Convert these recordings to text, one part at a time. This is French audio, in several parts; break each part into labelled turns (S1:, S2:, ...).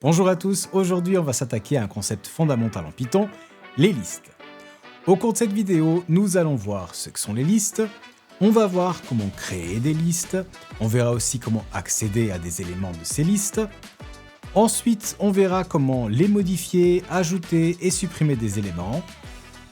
S1: Bonjour à tous, aujourd'hui on va s'attaquer à un concept fondamental en Python, les listes. Au cours de cette vidéo, nous allons voir ce que sont les listes, on va voir comment créer des listes, on verra aussi comment accéder à des éléments de ces listes, ensuite on verra comment les modifier, ajouter et supprimer des éléments,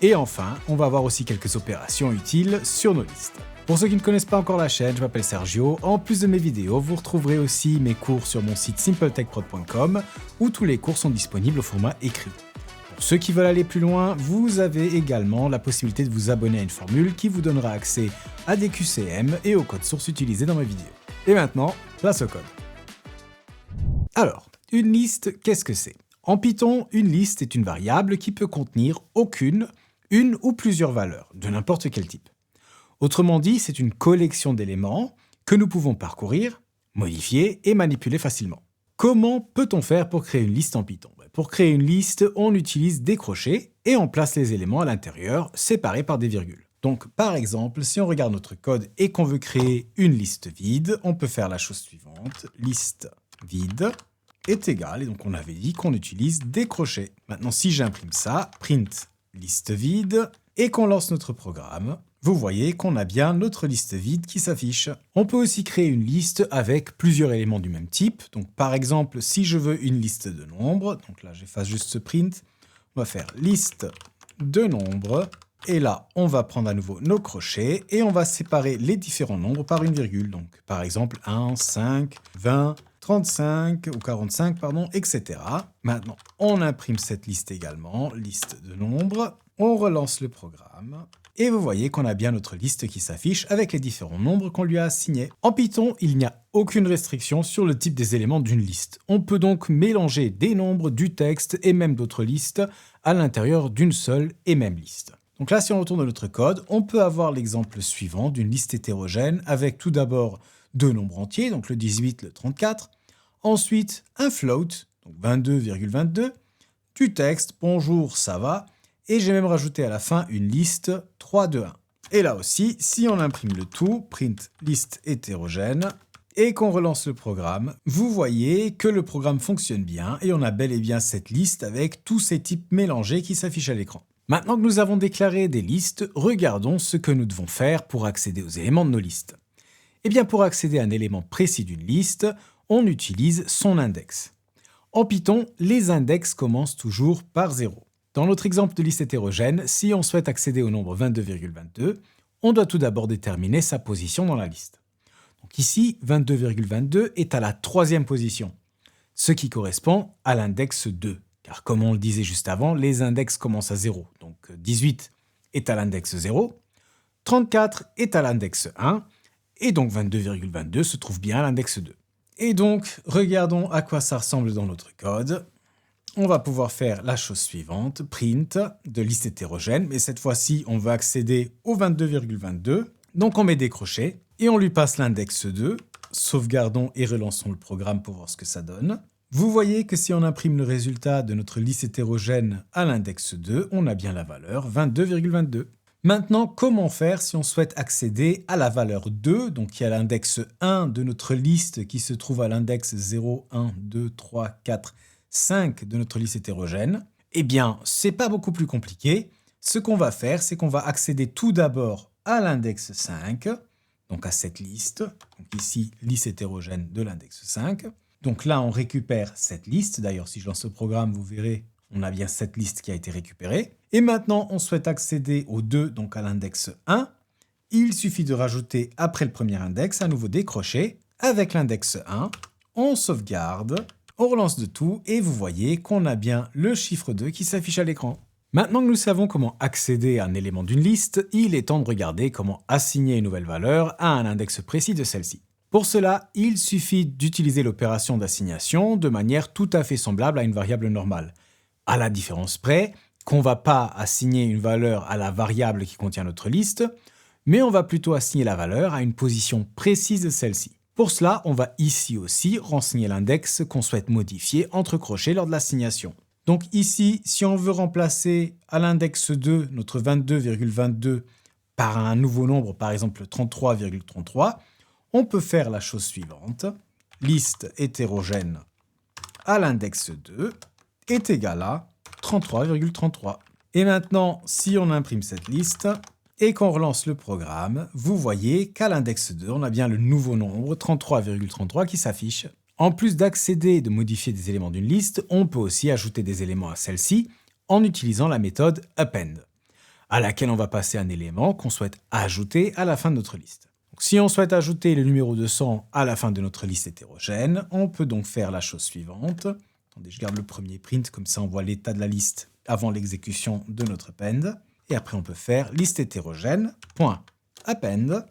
S1: et enfin on va voir aussi quelques opérations utiles sur nos listes. Pour ceux qui ne connaissent pas encore la chaîne, je m'appelle Sergio. En plus de mes vidéos, vous retrouverez aussi mes cours sur mon site simpletechprod.com où tous les cours sont disponibles au format écrit. Pour ceux qui veulent aller plus loin, vous avez également la possibilité de vous abonner à une formule qui vous donnera accès à des QCM et aux codes sources utilisés dans mes vidéos. Et maintenant, place au code. Alors, une liste, qu'est-ce que c'est? En Python, une liste est une variable qui peut contenir aucune, une ou plusieurs valeurs, de n'importe quel type. Autrement dit, c'est une collection d'éléments que nous pouvons parcourir, modifier et manipuler facilement. Comment peut-on faire pour créer une liste en Python? Pour créer une liste, on utilise des crochets et on place les éléments à l'intérieur, séparés par des virgules. Donc par exemple, si on regarde notre code et qu'on veut créer une liste vide, on peut faire la chose suivante, liste vide est égale, et donc on avait dit qu'on utilise des crochets. Maintenant si j'imprime ça, print liste vide, et qu'on lance notre programme, vous voyez qu'on a bien notre liste vide qui s'affiche. On peut aussi créer une liste avec plusieurs éléments du même type. Donc par exemple, si je veux une liste de nombres, donc là j'efface juste ce print, on va faire liste de nombres, et là on va prendre à nouveau nos crochets, et on va séparer les différents nombres par une virgule. Donc par exemple 1, 5, 20, 35 ou 45, pardon, etc. Maintenant, on imprime cette liste également, liste de nombres, on relance le programme, et vous voyez qu'on a bien notre liste qui s'affiche avec les différents nombres qu'on lui a assignés. En Python, il n'y a aucune restriction sur le type des éléments d'une liste. On peut donc mélanger des nombres, du texte et même d'autres listes à l'intérieur d'une seule et même liste. Donc là, si on retourne dans notre code, on peut avoir l'exemple suivant d'une liste hétérogène avec tout d'abord deux nombres entiers, donc le 18, le 34, ensuite un float, donc 22,22, du texte, bonjour, ça va, et j'ai même rajouté à la fin une liste 3, 2, 1. Et là aussi, si on imprime le tout, print liste hétérogène, et qu'on relance le programme, vous voyez que le programme fonctionne bien et on a bel et bien cette liste avec tous ces types mélangés qui s'affichent à l'écran. Maintenant que nous avons déclaré des listes, regardons ce que nous devons faire pour accéder aux éléments de nos listes. Eh bien, pour accéder à un élément précis d'une liste, on utilise son index. En Python, les index commencent toujours par 0. Dans notre exemple de liste hétérogène, si on souhaite accéder au nombre 22,22, on doit tout d'abord déterminer sa position dans la liste. Donc ici, 22,22 est à la troisième position, ce qui correspond à l'index 2. Car comme on le disait juste avant, les index commencent à 0. Donc 18 est à l'index 0, 34 est à l'index 1, et donc 22,22 se trouve bien à l'index 2. Et donc, regardons à quoi ça ressemble dans notre code. On va pouvoir faire la chose suivante, print de liste hétérogène, mais cette fois-ci, on veut accéder au 22,22. Donc on met des crochets et on lui passe l'index 2. Sauvegardons et relançons le programme pour voir ce que ça donne. Vous voyez que si on imprime le résultat de notre liste hétérogène à l'index 2, on a bien la valeur 22,22. Maintenant, comment faire si on souhaite accéder à la valeur 2, donc qui est à l'index 1 de notre liste qui se trouve à l'index 0, 1, 2, 3, 4, 5 de notre liste hétérogène? Eh bien, c'est pas beaucoup plus compliqué. Ce qu'on va faire, c'est qu'on va accéder tout d'abord à l'index 5, donc à cette liste. Donc ici, liste hétérogène de l'index 5. Donc là, on récupère cette liste. D'ailleurs, si je lance le programme, vous verrez, on a bien cette liste qui a été récupérée. Et maintenant, on souhaite accéder au 2, donc à l'index 1. Il suffit de rajouter après le premier index à nouveau des crochets. Avec l'index 1, on sauvegarde, on relance de tout et vous voyez qu'on a bien le chiffre 2 qui s'affiche à l'écran. Maintenant que nous savons comment accéder à un élément d'une liste, il est temps de regarder comment assigner une nouvelle valeur à un index précis de celle-ci. Pour cela, il suffit d'utiliser l'opération d'assignation de manière tout à fait semblable à une variable normale. À la différence près qu'on ne va pas assigner une valeur à la variable qui contient notre liste, mais on va plutôt assigner la valeur à une position précise de celle-ci. Pour cela, on va ici aussi renseigner l'index qu'on souhaite modifier entre crochets lors de l'assignation. Donc ici, si on veut remplacer à l'index 2 notre 22,22 par un nouveau nombre, par exemple 33,33, on peut faire la chose suivante. Liste hétérogène à l'index 2 est égal à 33,33. Et maintenant, si on imprime cette liste et qu'on relance le programme, vous voyez qu'à l'index 2, on a bien le nouveau nombre 33,33 qui s'affiche. En plus d'accéder et de modifier des éléments d'une liste, on peut aussi ajouter des éléments à celle-ci en utilisant la méthode append, à laquelle on va passer un élément qu'on souhaite ajouter à la fin de notre liste. Donc, si on souhaite ajouter le numéro 200 à la fin de notre liste hétérogène, on peut donc faire la chose suivante. Attendez, je garde le premier print, comme ça on voit l'état de la liste avant l'exécution de notre append. Et après on peut faire liste hétérogène.append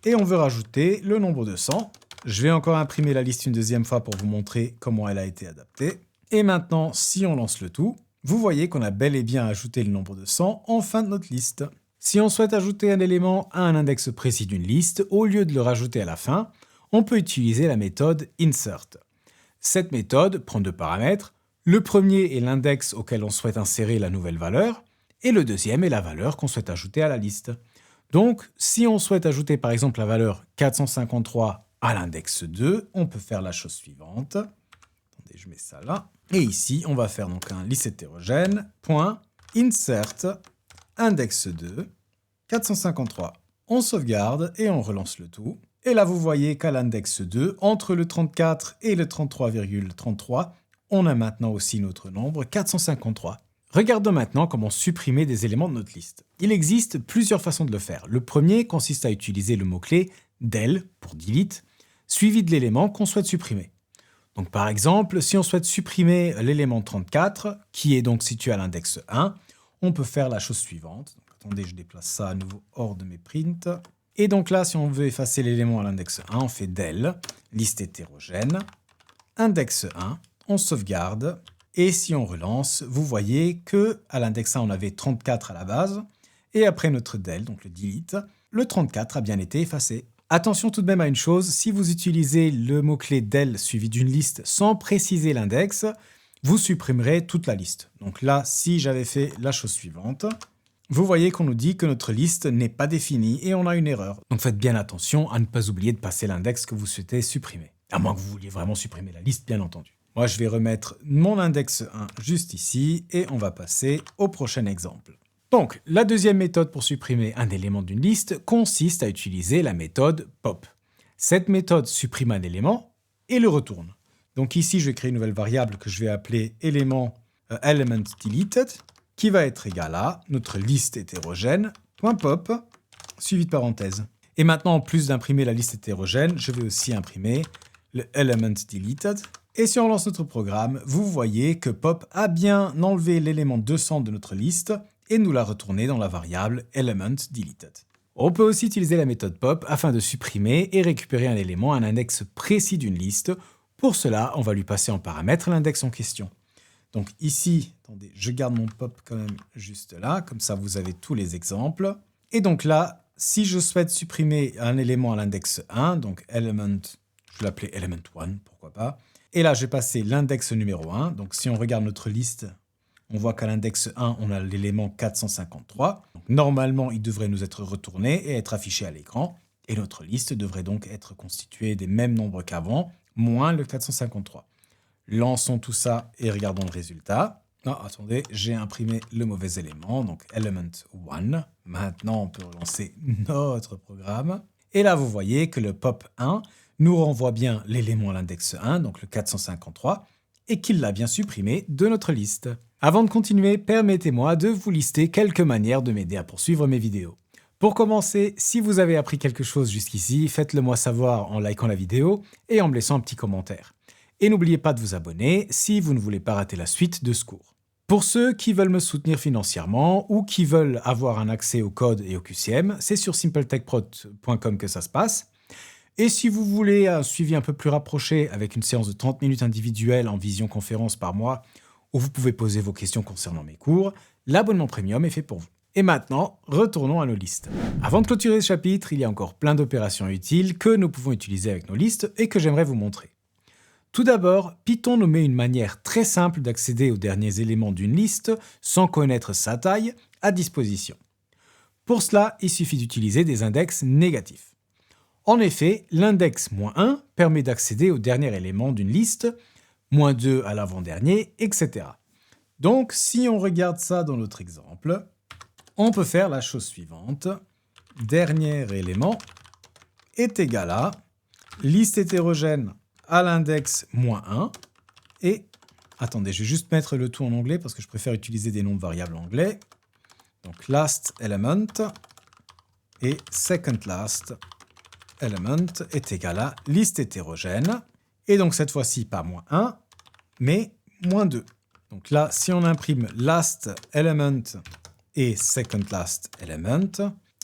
S1: et on veut rajouter le nombre 200. Je vais encore imprimer la liste une deuxième fois pour vous montrer comment elle a été adaptée. Et maintenant, si on lance le tout, vous voyez qu'on a bel et bien ajouté le nombre de 100 en fin de notre liste. Si on souhaite ajouter un élément à un index précis d'une liste, au lieu de le rajouter à la fin, on peut utiliser la méthode insert. Cette méthode prend deux paramètres. Le premier est l'index auquel on souhaite insérer la nouvelle valeur, et le deuxième est la valeur qu'on souhaite ajouter à la liste. Donc, si on souhaite ajouter par exemple la valeur 453 à l'index 2, on peut faire la chose suivante. Attendez, je mets ça là. Et ici, on va faire donc un liste hétérogène.insert index 2 453. On sauvegarde et on relance le tout. Et là, vous voyez qu'à l'index 2, entre le 34 et le 33,33, on a maintenant aussi notre nombre 453. Regardons maintenant comment supprimer des éléments de notre liste. Il existe plusieurs façons de le faire. Le premier consiste à utiliser le mot-clé del pour delete, suivi de l'élément qu'on souhaite supprimer. Donc par exemple, si on souhaite supprimer l'élément 34, qui est donc situé à l'index 1, on peut faire la chose suivante. Donc, attendez, je déplace ça à nouveau hors de mes prints. Et donc là, si on veut effacer l'élément à l'index 1, on fait del, liste hétérogène, index 1, on sauvegarde, et si on relance, vous voyez que à l'index 1, on avait 34 à la base, et après notre del, donc le delete, le 34 a bien été effacé. Attention tout de même à une chose, si vous utilisez le mot-clé del suivi d'une liste sans préciser l'index, vous supprimerez toute la liste. Donc là, si j'avais fait la chose suivante, vous voyez qu'on nous dit que notre liste n'est pas définie et on a une erreur. Donc faites bien attention à ne pas oublier de passer l'index que vous souhaitez supprimer. À moins que vous vouliez vraiment supprimer la liste, bien entendu. Moi, je vais remettre mon index 1 juste ici et on va passer au prochain exemple. Donc, la deuxième méthode pour supprimer un élément d'une liste consiste à utiliser la méthode pop. Cette méthode supprime un élément et le retourne. Donc ici, je vais créer une nouvelle variable que je vais appeler element deleted, qui va être égal à notre liste hétérogène.pop, suivi de parenthèse. Et maintenant, en plus d'imprimer la liste hétérogène, je vais aussi imprimer le element deleted. Et si on lance notre programme, vous voyez que pop a bien enlevé l'élément 200 de notre liste et nous l'a retourné dans la variable element deleted. On peut aussi utiliser la méthode pop afin de supprimer et récupérer un élément à un index précis d'une liste. Pour cela, on va lui passer en paramètre l'index en question. Donc ici, attendez, je garde mon pop quand même juste là, comme ça vous avez tous les exemples. Et donc là, si je souhaite supprimer un élément à l'index 1, donc element, je vais l'appeler element 1, pourquoi pas. Et là, j'ai passé l'index numéro 1. Donc si on regarde notre liste, on voit qu'à l'index 1, on a l'élément 453. Donc, normalement, il devrait nous être retourné et être affiché à l'écran. Et notre liste devrait donc être constituée des mêmes nombres qu'avant, moins le 453. Lançons tout ça et regardons le résultat. Non, attendez, j'ai imprimé le mauvais élément, donc element 1. Maintenant, on peut relancer notre programme. Et là, vous voyez que le pop 1 nous renvoie bien l'élément à l'index 1, donc le 453, et qu'il l'a bien supprimé de notre liste. Avant de continuer, permettez-moi de vous lister quelques manières de m'aider à poursuivre mes vidéos. Pour commencer, si vous avez appris quelque chose jusqu'ici, faites-le moi savoir en likant la vidéo et en me laissant un petit commentaire. Et n'oubliez pas de vous abonner si vous ne voulez pas rater la suite de ce cours. Pour ceux qui veulent me soutenir financièrement ou qui veulent avoir un accès au code et au QCM, c'est sur simpletechprod.com que ça se passe. Et si vous voulez un suivi un peu plus rapproché avec une séance de 30 minutes individuelle en visioconférence par mois, où vous pouvez poser vos questions concernant mes cours, l'abonnement premium est fait pour vous. Et maintenant, retournons à nos listes. Avant de clôturer ce chapitre, il y a encore plein d'opérations utiles que nous pouvons utiliser avec nos listes et que j'aimerais vous montrer. Tout d'abord, Python nous met une manière très simple d'accéder aux derniers éléments d'une liste sans connaître sa taille à disposition. Pour cela, il suffit d'utiliser des index négatifs. En effet, l'index -1 permet d'accéder au dernier élément d'une liste moins 2 à l'avant-dernier, etc. Donc, si on regarde ça dans notre exemple, on peut faire la chose suivante. Dernier élément est égal à liste hétérogène à l'index moins 1 et... Attendez, je vais juste mettre le tout en anglais parce que je préfère utiliser des noms de variables anglais. Donc, last element et second last element est égal à liste hétérogène. Et donc, cette fois-ci, pas moins 1, mais moins 2. Donc là, si on imprime last element et second last element,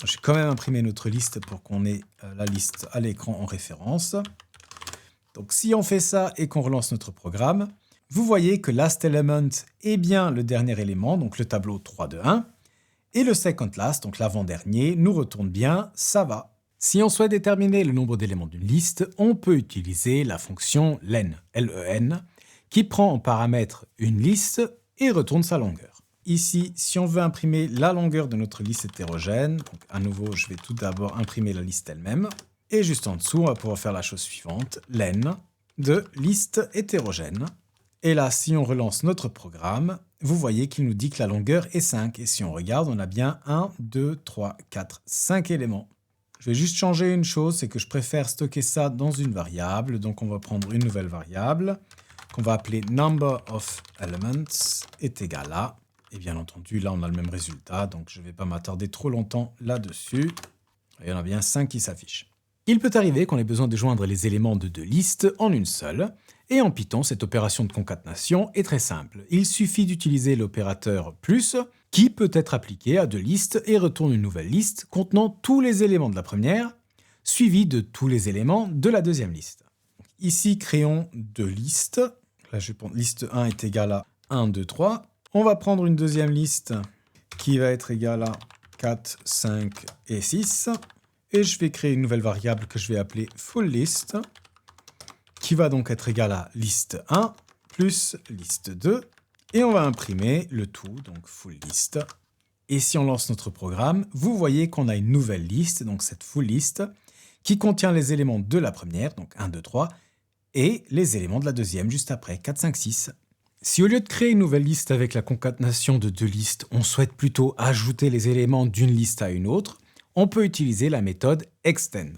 S1: j'ai quand même imprimé notre liste pour qu'on ait la liste à l'écran en référence. Donc si on fait ça et qu'on relance notre programme, vous voyez que last element est bien le dernier élément, donc le tableau 3, 2, 1, et le second last, donc l'avant-dernier, nous retourne bien, ça va. Si on souhaite déterminer le nombre d'éléments d'une liste, on peut utiliser la fonction len, L-E-N, qui prend en paramètre une liste et retourne sa longueur. Ici, si on veut imprimer la longueur de notre liste hétérogène, donc à nouveau, je vais tout d'abord imprimer la liste elle-même, et juste en dessous, on va pouvoir faire la chose suivante, len de liste hétérogène. Et là, si on relance notre programme, vous voyez qu'il nous dit que la longueur est 5. Et si on regarde, on a bien 1, 2, 3, 4, 5 éléments. Je vais juste changer une chose, c'est que je préfère stocker ça dans une variable. Donc on va prendre une nouvelle variable qu'on va appeler number of elements est égal à... Et bien entendu, là on a le même résultat, donc je ne vais pas m'attarder trop longtemps là-dessus. Il y en a bien 5 qui s'affichent. Il peut arriver qu'on ait besoin de joindre les éléments de deux listes en une seule. Et en Python, cette opération de concaténation est très simple. Il suffit d'utiliser l'opérateur plus, qui peut être appliqué à deux listes et retourne une nouvelle liste contenant tous les éléments de la première, suivi de tous les éléments de la deuxième liste. Ici, créons deux listes. Là, je vais prendre liste 1 est égale à 1, 2, 3. On va prendre une deuxième liste qui va être égale à 4, 5 et 6. Et je vais créer une nouvelle variable que je vais appeler fullList, qui va donc être égale à liste 1 plus liste 2. Et on va imprimer le tout, donc fullList. Et si on lance notre programme, vous voyez qu'on a une nouvelle liste, donc cette fullList, qui contient les éléments de la première, donc 1, 2, 3, et les éléments de la deuxième juste après, 4, 5, 6. Si au lieu de créer une nouvelle liste avec la concaténation de deux listes, on souhaite plutôt ajouter les éléments d'une liste à une autre, on peut utiliser la méthode extend.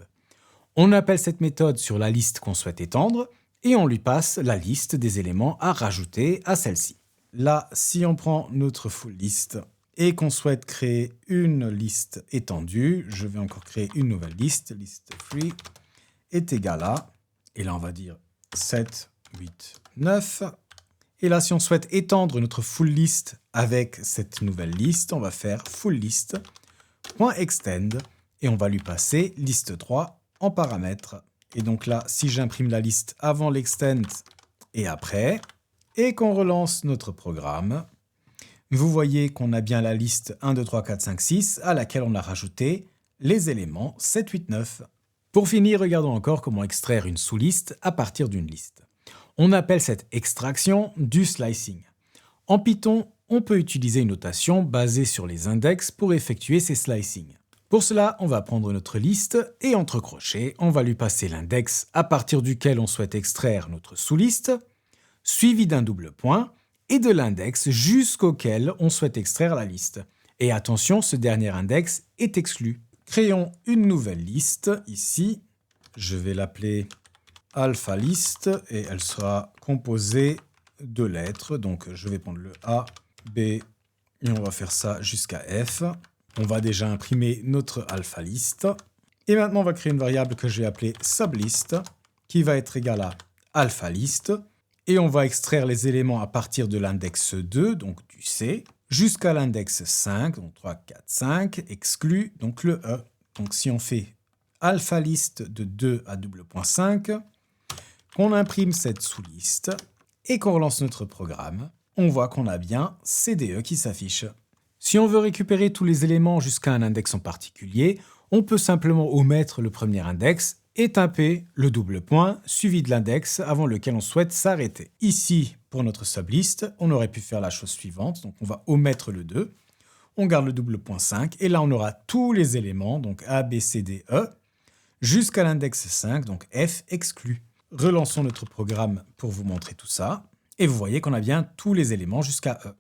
S1: On appelle cette méthode sur la liste qu'on souhaite étendre et on lui passe la liste des éléments à rajouter à celle-ci. Là, si on prend notre full list et qu'on souhaite créer une liste étendue, je vais encore créer une nouvelle liste, liste free est égale à, et là on va dire 7, 8, 9. Et là, si on souhaite étendre notre full list avec cette nouvelle liste, on va faire full list.extend et on va lui passer liste 3 en paramètre. Et donc là, si j'imprime la liste avant l'extend et après, et qu'on relance notre programme, vous voyez qu'on a bien la liste 1, 2, 3, 4, 5, 6 à laquelle on a rajouté les éléments 7, 8, 9. Pour finir, regardons encore comment extraire une sous-liste à partir d'une liste. On appelle cette extraction du slicing. En Python, on peut utiliser une notation basée sur les index pour effectuer ces slicing. Pour cela, on va prendre notre liste et entre crochets, on va lui passer l'index à partir duquel on souhaite extraire notre sous-liste, suivi d'un double point, et de l'index jusqu'auquel on souhaite extraire la liste. Et attention, ce dernier index est exclu. Créons une nouvelle liste ici. Je vais l'appeler alpha list et elle sera composée de lettres. Donc je vais prendre le A, B et on va faire ça jusqu'à F. On va déjà imprimer notre alpha list. Et maintenant on va créer une variable que je vais appeler sublist qui va être égale à alpha list. Et on va extraire les éléments à partir de l'index 2, donc du C, jusqu'à l'index 5, donc 3, 4, 5, exclu, donc le E. Donc si on fait alpha list de 2 à double point 5, qu'on imprime cette sous-liste et qu'on relance notre programme, on voit qu'on a bien CDE qui s'affiche. Si on veut récupérer tous les éléments jusqu'à un index en particulier, on peut simplement omettre le premier index et taper le double point suivi de l'index avant lequel on souhaite s'arrêter. Ici, pour notre sublist, on aurait pu faire la chose suivante. Donc on va omettre le 2, on garde le double point 5 et là on aura tous les éléments, donc A, B, C, D, E, jusqu'à l'index 5, donc F exclu. Relançons notre programme pour vous montrer tout ça. Et vous voyez qu'on a bien tous les éléments jusqu'à E.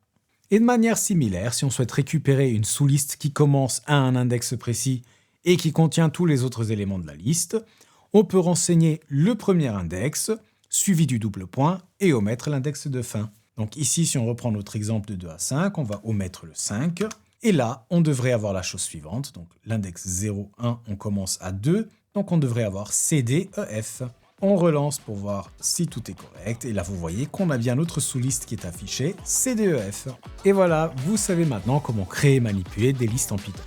S1: Et de manière similaire, si on souhaite récupérer une sous-liste qui commence à un index précis et qui contient tous les autres éléments de la liste, on peut renseigner le premier index, suivi du double point, et omettre l'index de fin. Donc ici, si on reprend notre exemple de 2 à 5, on va omettre le 5. Et là, on devrait avoir la chose suivante. Donc l'index 0, 1, on commence à 2. Donc on devrait avoir CD, EF. On relance pour voir si tout est correct. Et là, vous voyez qu'on a bien notre sous-liste qui est affichée, CDEF. Et voilà, vous savez maintenant comment créer et manipuler des listes en Python.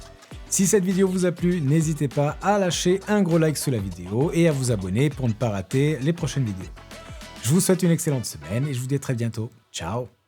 S1: Si cette vidéo vous a plu, n'hésitez pas à lâcher un gros like sous la vidéo et à vous abonner pour ne pas rater les prochaines vidéos. Je vous souhaite une excellente semaine et je vous dis à très bientôt. Ciao!